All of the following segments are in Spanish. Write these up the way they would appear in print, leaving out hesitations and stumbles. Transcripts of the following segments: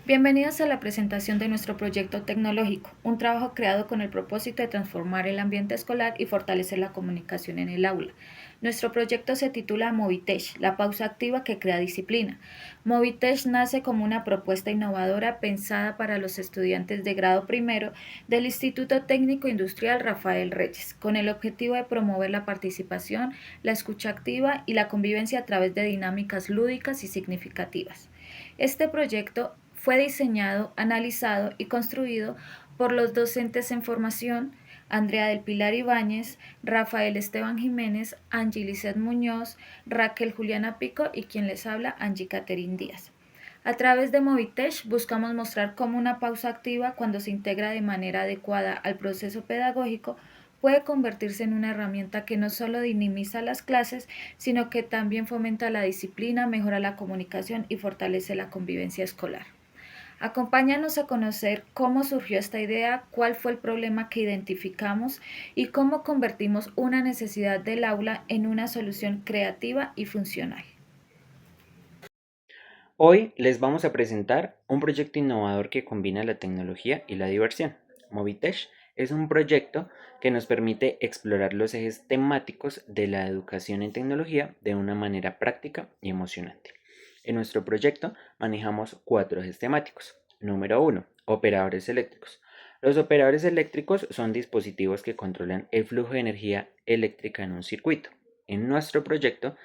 Bienvenidos a la presentación de nuestro proyecto tecnológico, un trabajo creado con el propósito de transformar el ambiente escolar y fortalecer la comunicación en el aula. Nuestro proyecto se titula Movitech, la pausa activa que crea disciplina. Movitech nace como una propuesta innovadora pensada para los estudiantes de grado primero del Instituto Técnico Industrial Rafael Reyes, con el objetivo de promover la participación, la escucha activa y la convivencia a través de dinámicas lúdicas y significativas. Este proyecto fue diseñado, analizado y construido por los docentes en formación Andrea del Pilar Ibáñez, Rafael Esteban Jiménez, Angie Lizeth Muñoz, Raquel Juliana Pico y quien les habla, Angie Caterín Díaz. A través de Movitech buscamos mostrar cómo una pausa activa, cuando se integra de manera adecuada al proceso pedagógico, puede convertirse en una herramienta que no solo dinamiza las clases, sino que también fomenta la disciplina, mejora la comunicación y fortalece la convivencia escolar. Acompáñanos a conocer cómo surgió esta idea, cuál fue el problema que identificamos y cómo convertimos una necesidad del aula en una solución creativa y funcional. Hoy les vamos a presentar un proyecto innovador que combina la tecnología y la diversión. Movitech es un proyecto que nos permite explorar los ejes temáticos de la educación en tecnología de una manera práctica y emocionante. En nuestro proyecto manejamos 4 ejes temáticos. Número 1. Operadores eléctricos. Los operadores eléctricos son dispositivos que controlan el flujo de energía eléctrica en un circuito. En nuestro proyecto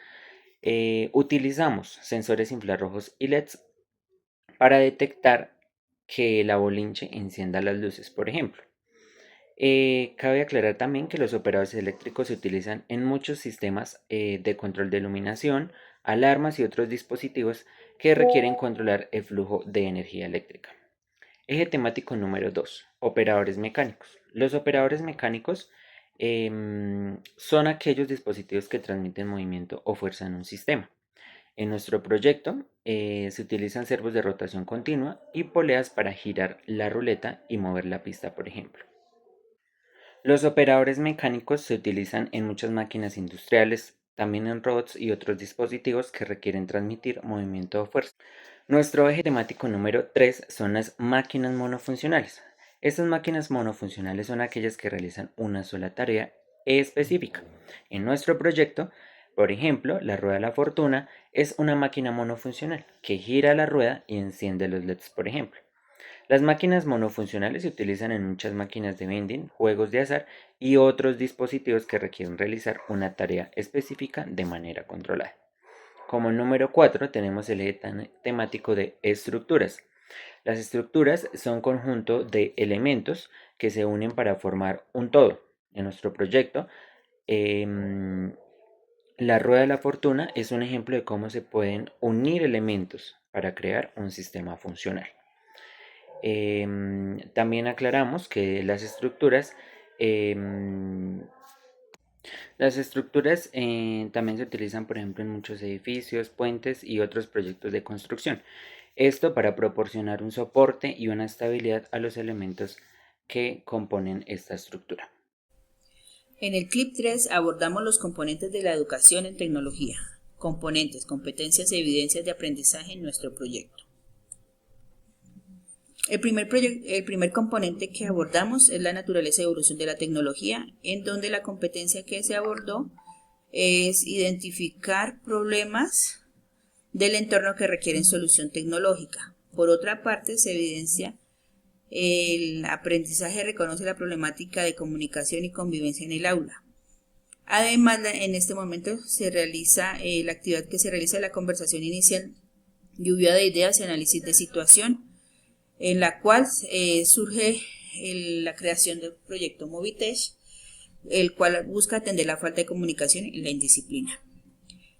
utilizamos sensores infrarrojos y LEDs para detectar que la bolinche encienda las luces, por ejemplo. Cabe aclarar también que los operadores eléctricos se utilizan en muchos sistemas de control de iluminación, alarmas y otros dispositivos que requieren controlar el flujo de energía eléctrica. Eje temático número 2. Operadores mecánicos. Los operadores mecánicos son aquellos dispositivos que transmiten movimiento o fuerza en un sistema. En nuestro proyecto se utilizan servos de rotación continua y poleas para girar la ruleta y mover la pista, por ejemplo. Los operadores mecánicos se utilizan en muchas máquinas industriales, también en robots y otros dispositivos que requieren transmitir movimiento o fuerza. Nuestro eje temático número 3 son las máquinas monofuncionales. Estas máquinas monofuncionales son aquellas que realizan una sola tarea específica. En nuestro proyecto, por ejemplo, la rueda de la fortuna es una máquina monofuncional que gira la rueda y enciende los LEDs, por ejemplo. Las máquinas monofuncionales se utilizan en muchas máquinas de vending, juegos de azar y otros dispositivos que requieren realizar una tarea específica de manera controlada. Como número 4 tenemos el eje temático de estructuras. Las estructuras son conjunto de elementos que se unen para formar un todo. En nuestro proyecto, la rueda de la fortuna es un ejemplo de cómo se pueden unir elementos para crear un sistema funcional. También aclaramos que las estructuras también se utilizan, por ejemplo, en muchos edificios, puentes y otros proyectos de construcción. Esto para proporcionar un soporte y una estabilidad a los elementos que componen esta estructura. En el clip 3 abordamos los componentes de la educación en tecnología. Componentes, competencias y evidencias de aprendizaje en nuestro proyecto. El primer componente que abordamos es la naturaleza y evolución de la tecnología, en donde la competencia que se abordó es identificar problemas del entorno que requieren solución tecnológica. Por otra parte, se evidencia el aprendizaje reconoce la problemática de comunicación y convivencia en el aula. Además, en este momento se realiza la actividad que se realiza la conversación inicial, lluvia de ideas y análisis de situación, en la cual surge la creación del proyecto Movitech, el cual busca atender la falta de comunicación y la indisciplina.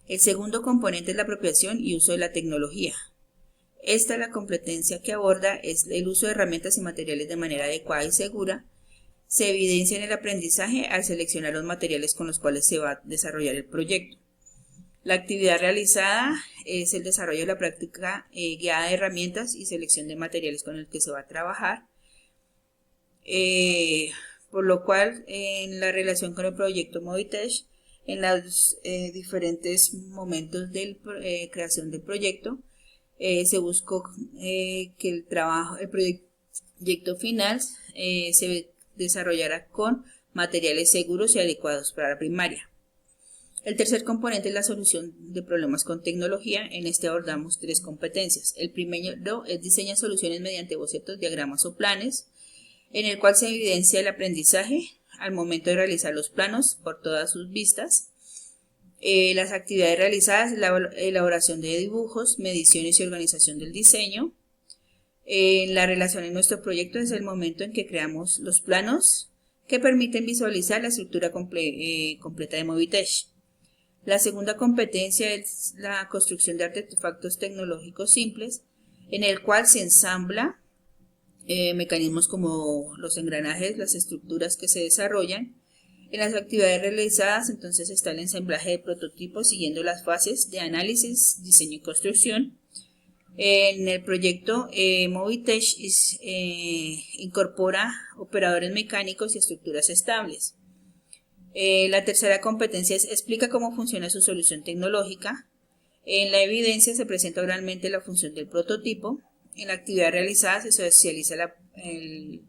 El segundo componente es la apropiación y uso de la tecnología. Esta la competencia que aborda es el uso de herramientas y materiales de manera adecuada y segura. Se evidencia en el aprendizaje al seleccionar los materiales con los cuales se va a desarrollar el proyecto. La actividad realizada es el desarrollo de la práctica guiada de herramientas y selección de materiales con el que se va a trabajar. Por lo cual, en la relación con el proyecto Movitech, en los diferentes momentos de creación del proyecto, Se buscó que el proyecto final se desarrollara con materiales seguros y adecuados para la primaria. El tercer componente es la solución de problemas con tecnología. En este abordamos tres competencias. El primero es diseñar soluciones mediante bocetos, diagramas o planes, en el cual se evidencia el aprendizaje al momento de realizar los planos por todas sus vistas. Las actividades realizadas, la elaboración de dibujos, mediciones y organización del diseño. La relación en nuestro proyecto es el momento en que creamos los planos que permiten visualizar la estructura completa de Mobitech. La segunda competencia es la construcción de artefactos tecnológicos simples, en el cual se ensambla mecanismos como los engranajes, las estructuras que se desarrollan. En las actividades realizadas, entonces, está el ensamblaje de prototipos siguiendo las fases de análisis, diseño y construcción. En el proyecto, Mobitech incorpora operadores mecánicos y estructuras estables. La tercera competencia es explica cómo funciona su solución tecnológica. En la evidencia se presenta oralmente la función del prototipo. En la actividad realizada se socializa el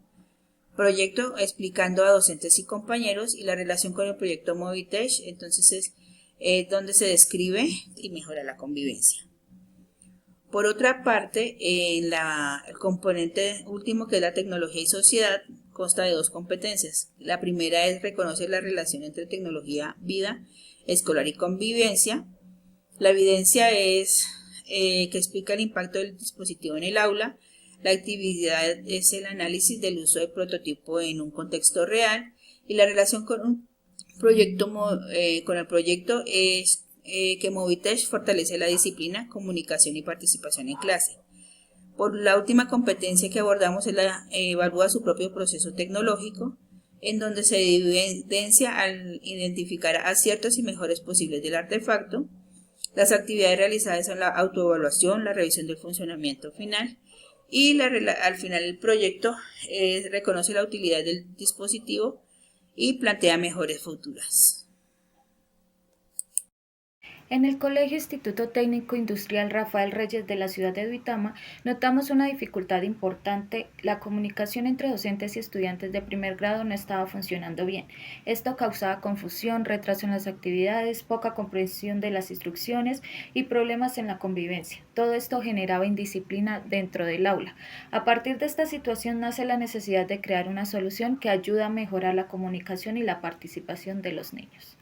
proyecto explicando a docentes y compañeros, y la relación con el proyecto Mobitech entonces es donde se describe y mejora la convivencia. Por otra parte, el componente último, que es la tecnología y sociedad, consta de dos competencias. La primera es reconocer la relación entre tecnología, vida escolar y convivencia. La evidencia es que explica el impacto del dispositivo en el aula. La actividad es el análisis del uso del prototipo en un contexto real, y la relación con el proyecto es que Mobitech fortalece la disciplina, comunicación y participación en clase. Por la última competencia que abordamos es la evalúa su propio proceso tecnológico, en donde se evidencia al identificar aciertos y mejores posibles del artefacto. Las actividades realizadas son la autoevaluación, la revisión del funcionamiento final, y al final el proyecto reconoce la utilidad del dispositivo y plantea mejoras futuras. En el Colegio Instituto Técnico Industrial Rafael Reyes de la ciudad de Duitama notamos una dificultad importante: la comunicación entre docentes y estudiantes de primer grado no estaba funcionando bien. Esto causaba confusión, retraso en las actividades, poca comprensión de las instrucciones y problemas en la convivencia. Todo esto generaba indisciplina dentro del aula. A partir de esta situación nace la necesidad de crear una solución que ayude a mejorar la comunicación y la participación de los niños.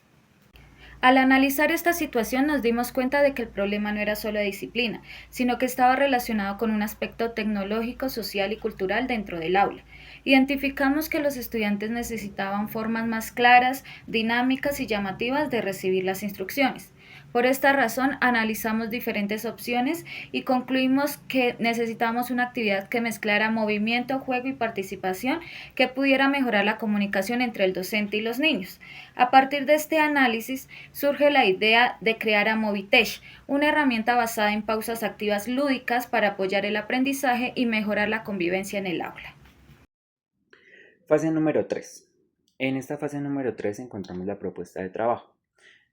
Al analizar esta situación nos dimos cuenta de que el problema no era solo de disciplina, sino que estaba relacionado con un aspecto tecnológico, social y cultural dentro del aula. Identificamos que los estudiantes necesitaban formas más claras, dinámicas y llamativas de recibir las instrucciones. Por esta razón, analizamos diferentes opciones y concluimos que necesitábamos una actividad que mezclara movimiento, juego y participación, que pudiera mejorar la comunicación entre el docente y los niños. A partir de este análisis surge la idea de crear a Mobitech, una herramienta basada en pausas activas lúdicas para apoyar el aprendizaje y mejorar la convivencia en el aula. Fase número 3. En esta fase número 3 encontramos la propuesta de trabajo.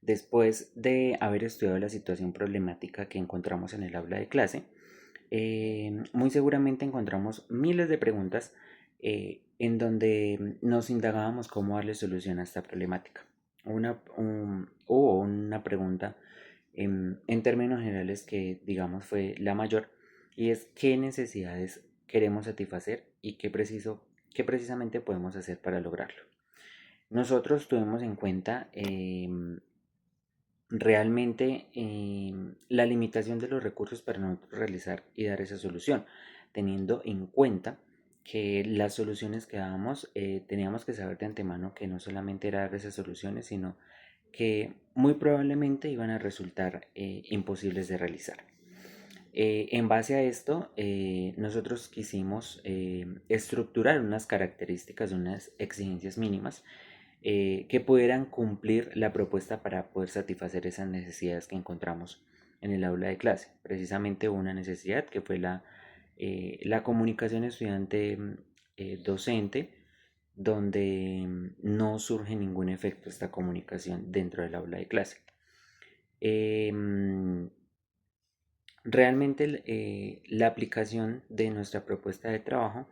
Después de haber estudiado la situación problemática que encontramos en el aula de clase, muy seguramente encontramos miles de preguntas en donde nos indagábamos cómo darle solución a esta problemática. Hubo una pregunta en términos generales que, digamos, fue la mayor, y es: ¿qué necesidades queremos satisfacer y qué precisamente podemos hacer para lograrlo? Nosotros tuvimos en cuenta realmente la limitación de los recursos para nosotros realizar y dar esa solución, teniendo en cuenta que las soluciones que dábamos, teníamos que saber de antemano que no solamente era dar esas soluciones, sino que muy probablemente iban a resultar imposibles de realizar. En base a esto, nosotros quisimos estructurar unas características, unas exigencias mínimas que pudieran cumplir la propuesta para poder satisfacer esas necesidades que encontramos en el aula de clase. Precisamente una necesidad que fue la comunicación estudiante-docente, donde no surge ningún efecto esta comunicación dentro del aula de clase. Realmente la aplicación de nuestra propuesta de trabajo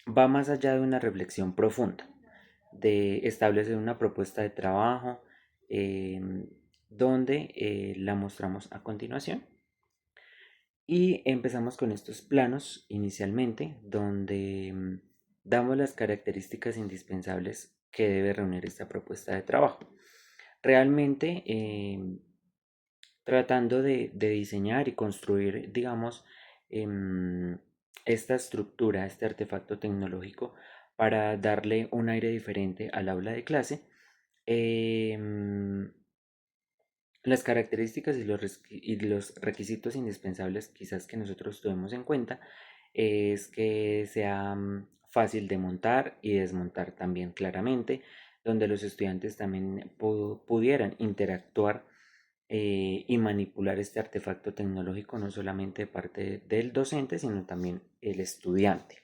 va más allá de una reflexión profunda, de establecer una propuesta de trabajo donde la mostramos a continuación. Y empezamos con estos planos inicialmente, donde damos las características indispensables que debe reunir esta propuesta de trabajo. Realmente tratando de diseñar y construir, digamos, em, esta estructura, este artefacto tecnológico para darle un aire diferente al aula de clase. em, las características y los requisitos indispensables quizás que nosotros tuvimos en cuenta es que sea fácil de montar y desmontar también claramente, donde los estudiantes también pudieran interactuar y manipular este artefacto tecnológico no solamente de parte del docente, sino también el estudiante.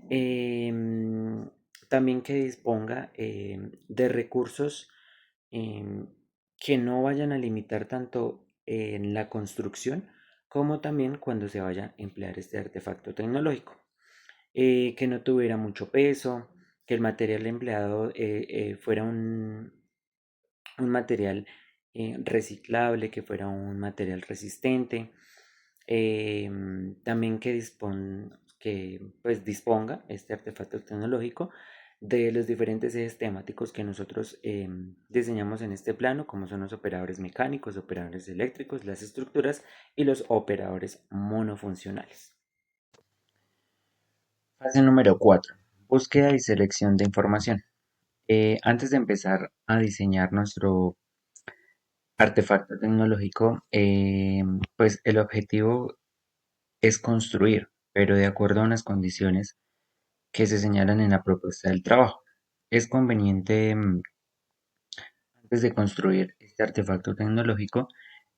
Em, También que disponga de recursos em, que no vayan a limitar tanto en la construcción como también cuando se vaya a emplear este artefacto tecnológico. Que no tuviera mucho peso, que el material empleado fuera un material reciclable, que fuera un material resistente. También que pues, disponga este artefacto tecnológico de los diferentes ejes temáticos que nosotros diseñamos en este plano, como son los operadores mecánicos, operadores eléctricos, las estructuras y los operadores monofuncionales. Fase número 4. Búsqueda y selección de información. Antes de empezar a diseñar nuestro artefacto tecnológico, pues el objetivo es construir, pero de acuerdo a unas condiciones que se señalan en la propuesta del trabajo. Es conveniente, antes de construir este artefacto tecnológico,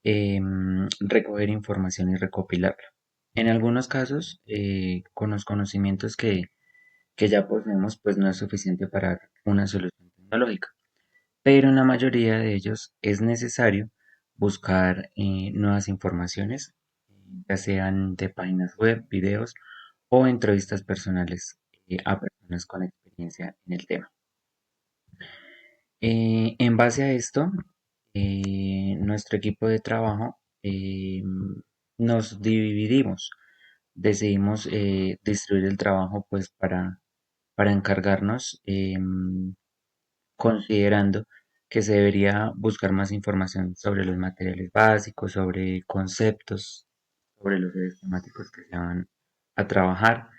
recoger información y recopilarla. En algunos casos, con los conocimientos que ya poseemos, pues no es suficiente para una solución tecnológica, pero en la mayoría de ellos es necesario buscar nuevas informaciones, ya sean de páginas web, videos o entrevistas personales a personas con experiencia en el tema. En base a esto, nuestro equipo de trabajo nos dividimos, decidimos distribuir el trabajo pues para encargarnos, considerando que se debería buscar más información sobre los materiales básicos, sobre conceptos, sobre los ejes temáticos que se van a trabajar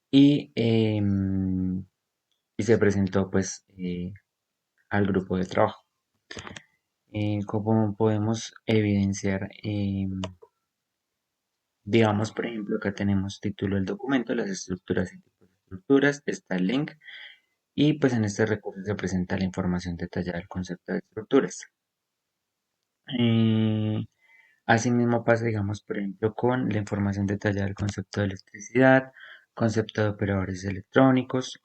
y, y se presentó pues al grupo de trabajo. Como podemos evidenciar, digamos por ejemplo acá tenemos título del documento, las estructuras y tipos de estructuras, está el link y pues en este recurso se presenta la información detallada del concepto de estructuras. Eh, Asimismo pasa, digamos, por ejemplo, con la información detallada del concepto de electricidad, concepto de operadores electrónicos,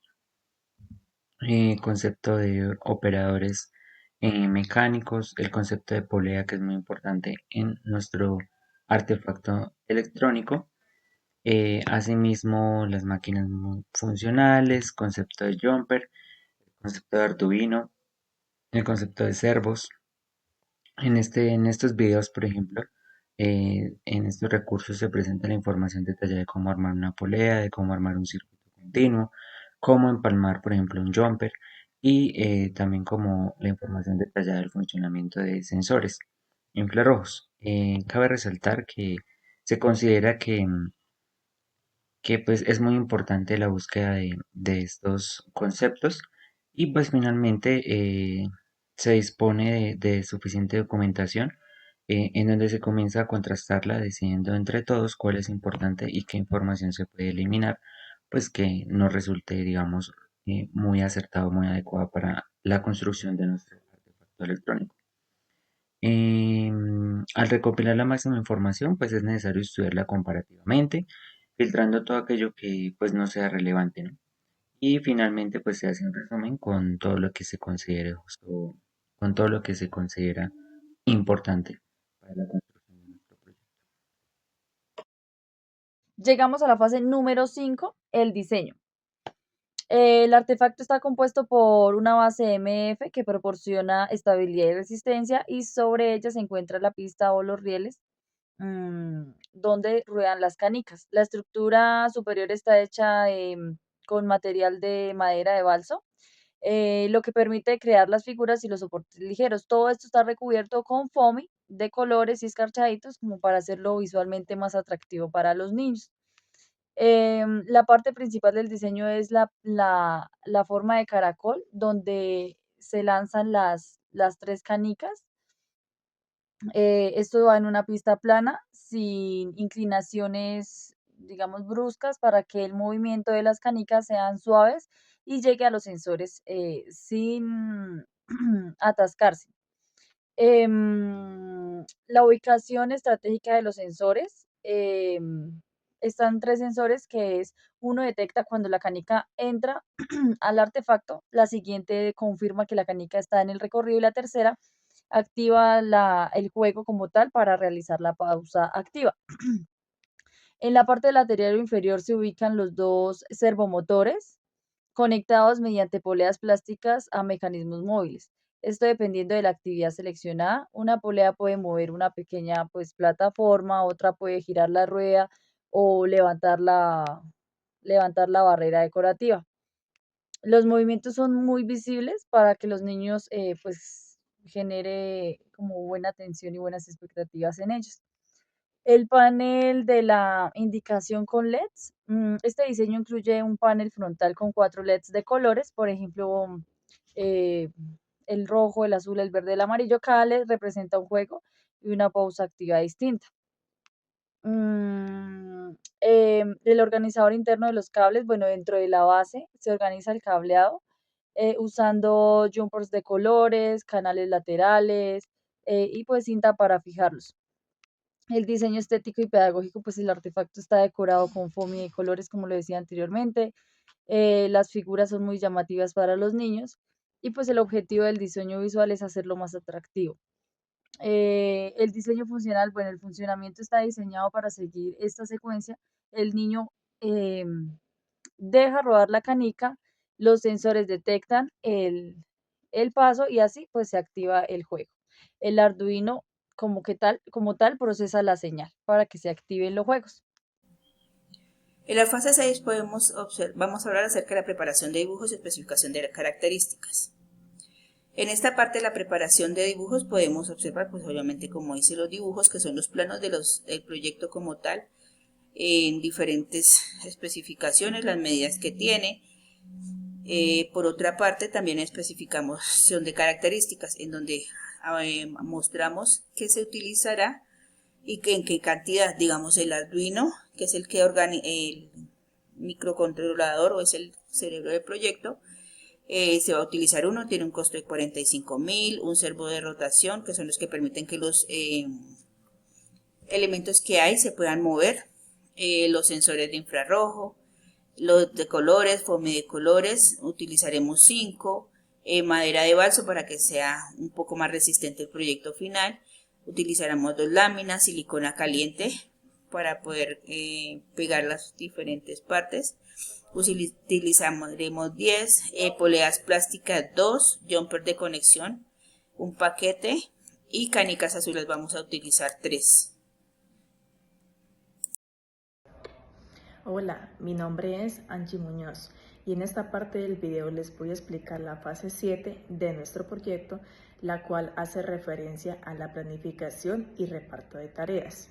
concepto de operadores mecánicos, el concepto de polea que es muy importante en nuestro artefacto electrónico. Asimismo, las máquinas funcionales, concepto de jumper, concepto de Arduino, el concepto de servos. En estos videos, por ejemplo, en estos recursos se presenta la información detallada de cómo armar una polea, de cómo armar un circuito continuo, cómo empalmar, por ejemplo, un jumper y también como la información detallada del funcionamiento de sensores infrarrojos. Cabe resaltar que se considera que pues es muy importante la búsqueda de estos conceptos y pues finalmente se dispone de suficiente documentación en donde se comienza a contrastarla decidiendo entre todos cuál es importante y qué información se puede eliminar pues que nos resulte digamos muy acertado, muy adecuado para la construcción de nuestro artefacto electrónico. Al recopilar la máxima información, pues es necesario estudiarla comparativamente, filtrando todo aquello que pues no sea relevante, ¿no? Y finalmente pues se hace un resumen con todo lo que se considere justo, con todo lo que se considera importante para la construcción de nuestro proyecto. Llegamos a la fase número 5, el diseño. El artefacto está compuesto por una base MF que proporciona estabilidad y resistencia y sobre ella se encuentra la pista o los rieles donde ruedan las canicas. La estructura superior está hecha con material de madera de balso, lo que permite crear las figuras y los soportes ligeros. Todo esto está recubierto con foamy de colores y escarchaditos como para hacerlo visualmente más atractivo para los niños. La parte principal del diseño es la forma de caracol, donde se lanzan las tres canicas. Esto va en una pista plana, sin inclinaciones, digamos, bruscas, para que el movimiento de las canicas sean suaves y llegue a los sensores sin atascarse. La ubicación estratégica de los sensores. Están tres sensores que es, uno detecta cuando la canica entra al artefacto, la siguiente confirma que la canica está en el recorrido y la tercera activa el juego como tal para realizar la pausa activa. En la parte lateral o inferior se ubican los dos servomotores conectados mediante poleas plásticas a mecanismos móviles. Esto dependiendo de la actividad seleccionada. Una polea puede mover una pequeña pues, plataforma, otra puede girar la rueda o levantar la barrera decorativa. Los movimientos son muy visibles para que los niños pues genere como buena atención y buenas expectativas en ellos. El panel de la indicación con LEDs. Este diseño incluye un panel frontal con 4 LEDs de colores, por ejemplo, eh, el rojo, el azul, el verde, el amarillo. Cada LED representa un juego y una pausa activa distinta. El organizador interno de los cables, bueno, dentro de la base se organiza el cableado usando jumpers de colores, canales laterales y pues cinta para fijarlos. El diseño estético y pedagógico, pues el artefacto está decorado con foamy de colores, como lo decía anteriormente. Las figuras son muy llamativas para los niños y pues el objetivo del diseño visual es hacerlo más atractivo. El diseño funcional, bueno, el funcionamiento está diseñado para seguir esta secuencia. El niño eh, deja rodar la canica, los sensores detectan el paso y así pues se activa el juego. El Arduino como tal procesa la señal para que se activen los juegos. En la fase 6 vamos a hablar acerca de la preparación de dibujos y especificación de características. En esta parte de la preparación de dibujos podemos observar, pues obviamente como dice los dibujos, que son los planos del proyecto como tal, en diferentes especificaciones, las medidas que tiene. Por otra parte, también especificación de características, en donde mostramos qué se utilizará y en qué cantidad. Digamos, el Arduino, que es el microcontrolador o es el cerebro del proyecto, se va a utilizar uno, tiene un costo de 45.000, un servo de rotación, que son los que permiten que los elementos que hay se puedan mover, los sensores de infrarrojo, los de colores, foamy de colores, utilizaremos 5, madera de balso para que sea un poco más resistente el proyecto final, utilizaremos 2 láminas, silicona caliente para poder pegar las diferentes partes, utilizaremos 10 poleas plásticas 2, jumper de conexión, un paquete y canicas azules vamos a utilizar 3. Hola, mi nombre es Angie Muñoz y en esta parte del video les voy a explicar la fase 7 de nuestro proyecto, la cual hace referencia a la planificación y reparto de tareas.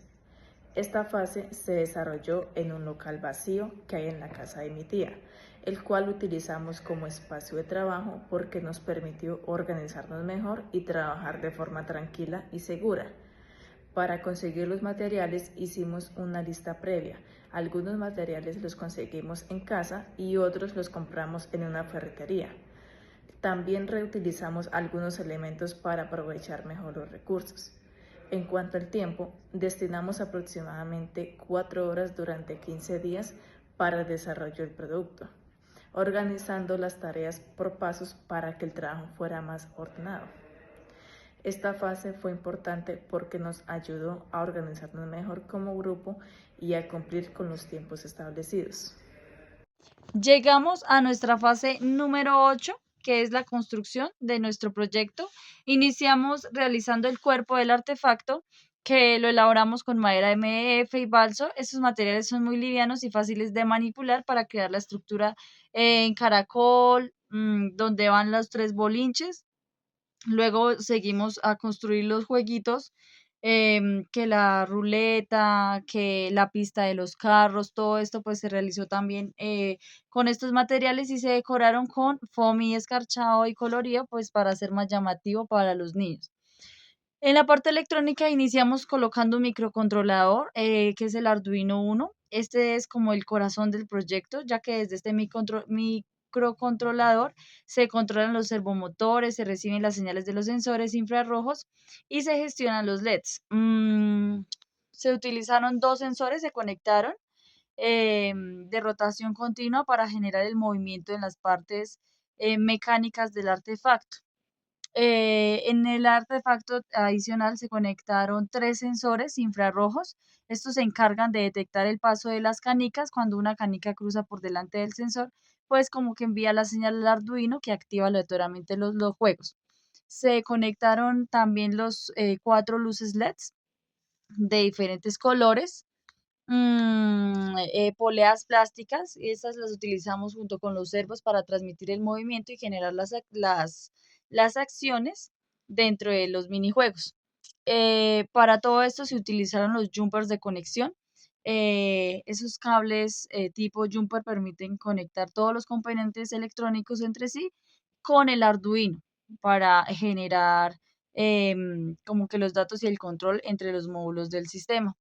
Esta fase se desarrolló en un local vacío que hay en la casa de mi tía, el cual utilizamos como espacio de trabajo porque nos permitió organizarnos mejor y trabajar de forma tranquila y segura. Para conseguir los materiales hicimos una lista previa. Algunos materiales los conseguimos en casa y otros los compramos en una ferretería. También reutilizamos algunos elementos para aprovechar mejor los recursos. En cuanto al tiempo, destinamos aproximadamente 4 horas durante 15 días para el desarrollo del producto, organizando las tareas por pasos para que el trabajo fuera más ordenado. Esta fase fue importante porque nos ayudó a organizarnos mejor como grupo y a cumplir con los tiempos establecidos. Llegamos a nuestra fase número 8, que es la construcción de nuestro proyecto. Iniciamos realizando el cuerpo del artefacto, que lo elaboramos con madera MDF y balso. Estos materiales son muy livianos y fáciles de manipular para crear la estructura en caracol, donde van los tres bolinches. Luego seguimos a construir los jueguitos, que la ruleta, que la pista de los carros, todo esto pues se realizó también con estos materiales y se decoraron con foamy escarchado y colorido pues para hacer más llamativo para los niños. En la parte electrónica iniciamos colocando un microcontrolador, que es el Arduino Uno. Este es como el corazón del proyecto, ya que desde este microcontrolador se controlan los servomotores, se reciben las señales de los sensores infrarrojos y se gestionan los LEDs. Se utilizaron dos sensores, se conectaron de rotación continua para generar el movimiento en las partes mecánicas del artefacto. En el artefacto adicional se conectaron tres sensores infrarrojos. Estos se encargan de detectar el paso de las canicas. Cuando una canica cruza por delante del sensor, pues como que envía la señal al Arduino que activa aleatoriamente los juegos. Se conectaron también los cuatro luces LEDs de diferentes colores, poleas plásticas, y estas las utilizamos junto con los servos para transmitir el movimiento y generar las acciones dentro de los minijuegos. Para todo esto se utilizaron los jumpers de conexión. Esos cables tipo jumper permiten conectar todos los componentes electrónicos entre sí con el Arduino para generar como que los datos y el control entre los módulos del sistema.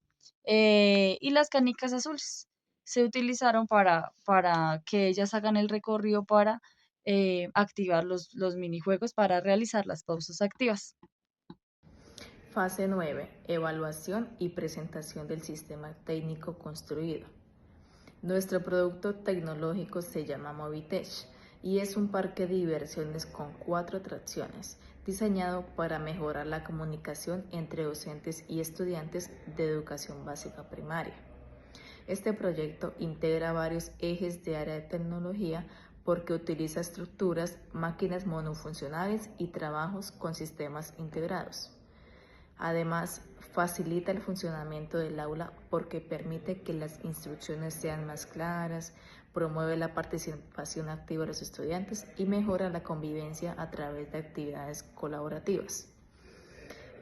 Y las canicas azules se utilizaron para que ellas hagan el recorrido para activar los minijuegos para realizar las pausas activas. Fase 9. Evaluación y presentación del sistema técnico construido. Nuestro producto tecnológico se llama Movitech y es un parque de diversiones con 4 atracciones, diseñado para mejorar la comunicación entre docentes y estudiantes de educación básica primaria. Este proyecto integra varios ejes de área de tecnología porque utiliza estructuras, máquinas monofuncionales y trabajos con sistemas integrados. Además, facilita el funcionamiento del aula porque permite que las instrucciones sean más claras, promueve la participación activa de los estudiantes y mejora la convivencia a través de actividades colaborativas.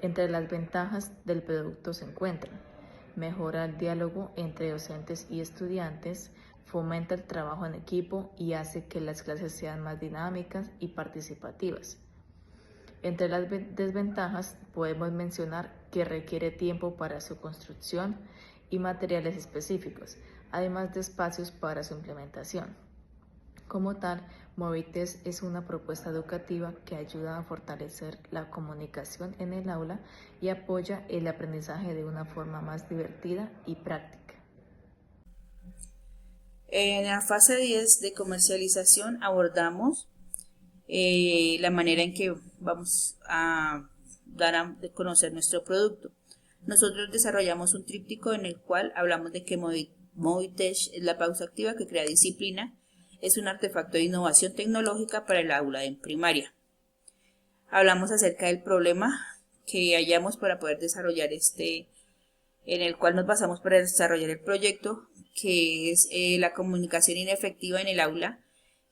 Entre las ventajas del producto se encuentran: mejora el diálogo entre docentes y estudiantes, fomenta el trabajo en equipo y hace que las clases sean más dinámicas y participativas. Entre las desventajas podemos mencionar que requiere tiempo para su construcción y materiales específicos, además de espacios para su implementación. Como tal, Movitech es una propuesta educativa que ayuda a fortalecer la comunicación en el aula y apoya el aprendizaje de una forma más divertida y práctica. En la fase 10 de comercialización abordamos la manera en que vamos a dar a conocer nuestro producto. Nosotros desarrollamos un tríptico en el cual hablamos de que Movitech es la pausa activa que crea disciplina, es un artefacto de innovación tecnológica para el aula en primaria. Hablamos acerca del problema que hallamos para poder desarrollar en el cual nos basamos para desarrollar el proyecto, que es la comunicación inefectiva en el aula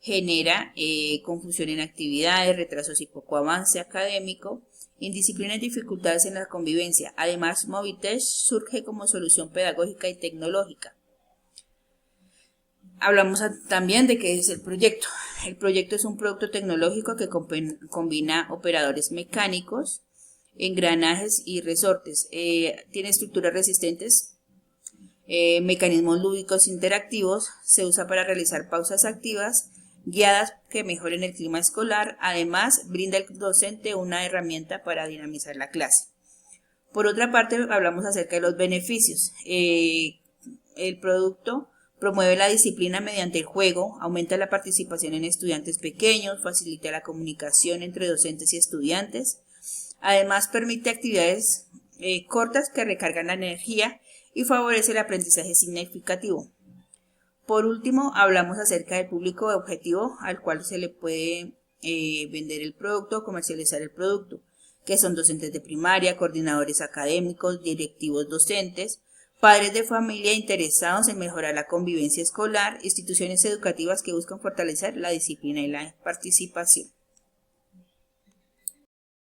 genera confusión en actividades, retrasos y poco avance académico, indisciplina y dificultades en la convivencia. Además, Movitech surge como solución pedagógica y tecnológica. Hablamos también de qué es el proyecto. El proyecto es un producto tecnológico que combina operadores mecánicos, engranajes y resortes. Tiene estructuras resistentes, mecanismos lúdicos interactivos, se usa para realizar pausas activas, guiadas que mejoren el clima escolar. Además, brinda al docente una herramienta para dinamizar la clase. Por otra parte, hablamos acerca de los beneficios. El producto promueve la disciplina mediante el juego, aumenta la participación en estudiantes pequeños, facilita la comunicación entre docentes y estudiantes, Además, permite actividades cortas que recargan la energía y favorece el aprendizaje significativo. Por último, hablamos acerca del público objetivo al cual se le puede vender el producto o comercializar el producto, que son docentes de primaria, coordinadores académicos, directivos docentes, padres de familia interesados en mejorar la convivencia escolar, instituciones educativas que buscan fortalecer la disciplina y la participación.